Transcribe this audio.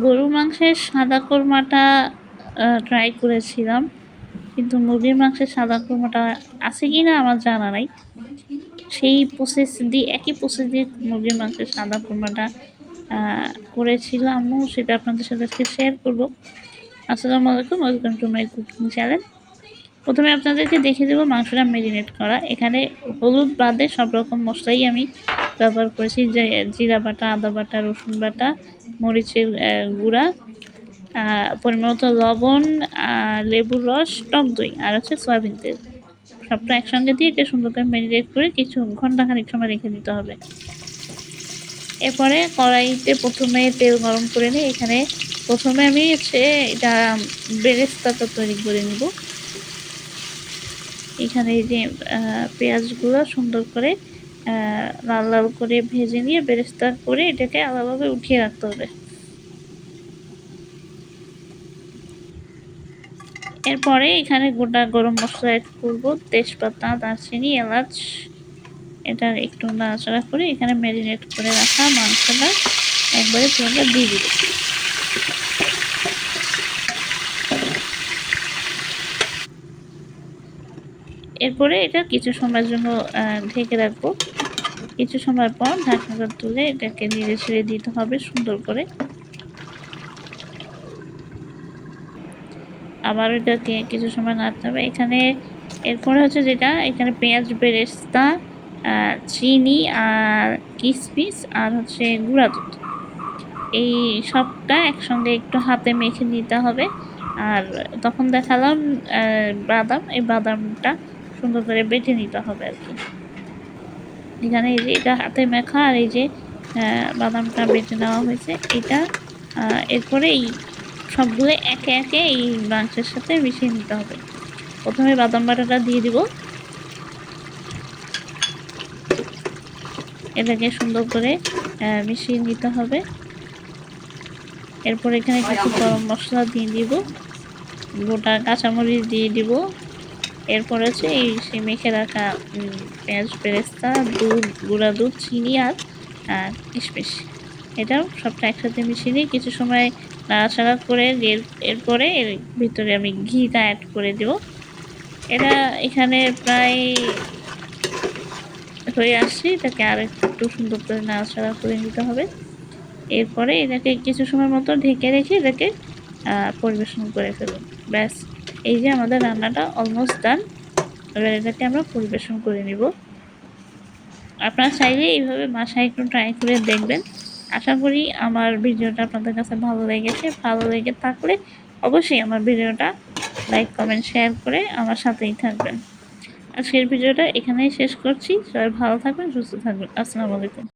গরুর মাংসের সাদা কোরমাটা ট্রাই করেছিলাম, কিন্তু মুরগির মাংসের সাদা কোরমাটা আছে কি না আমার জানা নাই। সেই প্রসেস দিয়ে একই প্রসেস দিয়ে মুরগির মাংসের সাদা কোরমাটা করেছিল আম্মু, সেটা আপনাদের সাথে আজকে শেয়ার করবো। আসসালামু আলাইকুম, welcome to my cooking channel. প্রথমে আপনাদেরকে দেখে দেবো মাংসটা ম্যারিনেট করা। এখানে হলুদ বাদে সব রকম মশলাই আমি ব্যবহার করেছি, যে জিরা বাটা, আদা বাটা, রসুন বাটা, মরিচের গুঁড়া, পরিমাণ মতো লবণ, লেবুর রস, টক দই আর হচ্ছে সয়াবিন তেল। সবটা একসঙ্গে দিয়ে এটা সুন্দর করে ম্যারিনেট করে কিছু ঘন্টাখানিক সময় রেখে দিতে হবে। এরপরে কড়াইতে প্রথমে তেল গরম করে নিই। এখানে প্রথমে আমি হচ্ছে এটা বেরেস্তাটা তৈরি করে নিব। এখানে এই যে পেঁয়াজগুলো সুন্দর করে লাল লাল করে ভেজে নিয়ে বেরেস্তা করে এটাকে আলাদাভাবে উঠিয়ে রাখতে হবে। এরপরে এখানে গোটা গরম মশলা অ্যাড করব, তেজপাতা, দারচিনি, এলাচ। এটা একটু নাড়াচাড়া করে এখানে ম্যারিনেট করে রাখা মাংসটা একবারে পুরোটা দিয়ে দিব। এরপরে এটা কিছু সময়ের জন্য ঢেকে রাখবো। কিছু সময় পর ঢাকনাটা তুলে এটাকে নেড়ে ছেড়ে দিতে হবে সুন্দর করে। আবার এটাকে কিছু সময় নাড়তে হবে। এখানে এরপরে হচ্ছে যেটা, এখানে পেঁয়াজ বেরেস্তা, চিনি আর কিশমিশ আর হচ্ছে গুঁড়া দুধ, এই সবটা একসঙ্গে একটু হাতে মেখে নিতে হবে। আর তখন দেখালাম বাদাম, এই বাদামটা সুন্দর করে বেটে নিতে হবে আর কি। এখানে এই যে এটা হাতে মেখা আর এই যে বাদামটা বেটে নেওয়া হয়েছে এটা। এরপরে এই সবগুলো একে একে এই মাংসের সাথে মিশিয়ে নিতে হবে। প্রথমে বাদাম বাটাটা দিয়ে দিব, এটাকে সুন্দর করে মিশিয়ে নিতে হবে। এরপর এখানে কিছু গরম মশলা দিয়ে দিব, গোটা কাঁচামরিচ দিয়ে দিব। এরপর হচ্ছে এই সেই মেখে রাখা পেঁয়াজ বেরেস্তা, দুধ, গুঁড়া দুধ, চিনি আর কিশমিশ, এটাও সবটা একসাথে মিশিয়ে নিয়ে কিছু সময় নাড়াচাড়া করে এরপরে এর ভিতরে আমি ঘিটা অ্যাড করে দেব। এটা এখানে প্রায় হয়ে আসছে, এটাকে আর একটু সুন্দর করে নাড়াচাড়া করে নিতে হবে। এরপরে এটাকে কিছু সময় মতো ঢেকে রেখে এটাকে পরিবেশন করে ফেলুন। ব্যাস, এই যে আমাদের রান্নাটা অলমোস্ট ডান। এবার এটাকে আমরা পরিবেশন করে নিব। আপনারা চাইলে এইভাবে বাসায় একটু ট্রাই করে দেখবেন। আশা করি আমার ভিডিওটা আপনাদের কাছে ভালো লেগেছে। ভালো লেগে থাকলে অবশ্যই আমার ভিডিওটা লাইক, কমেন্ট, শেয়ার করে আমার সাথেই থাকবেন। আজকের ভিডিওটা এখানেই শেষ করছি। সবাই ভালো থাকবেন, সুস্থ থাকবেন। আসসালামু আলাইকুম।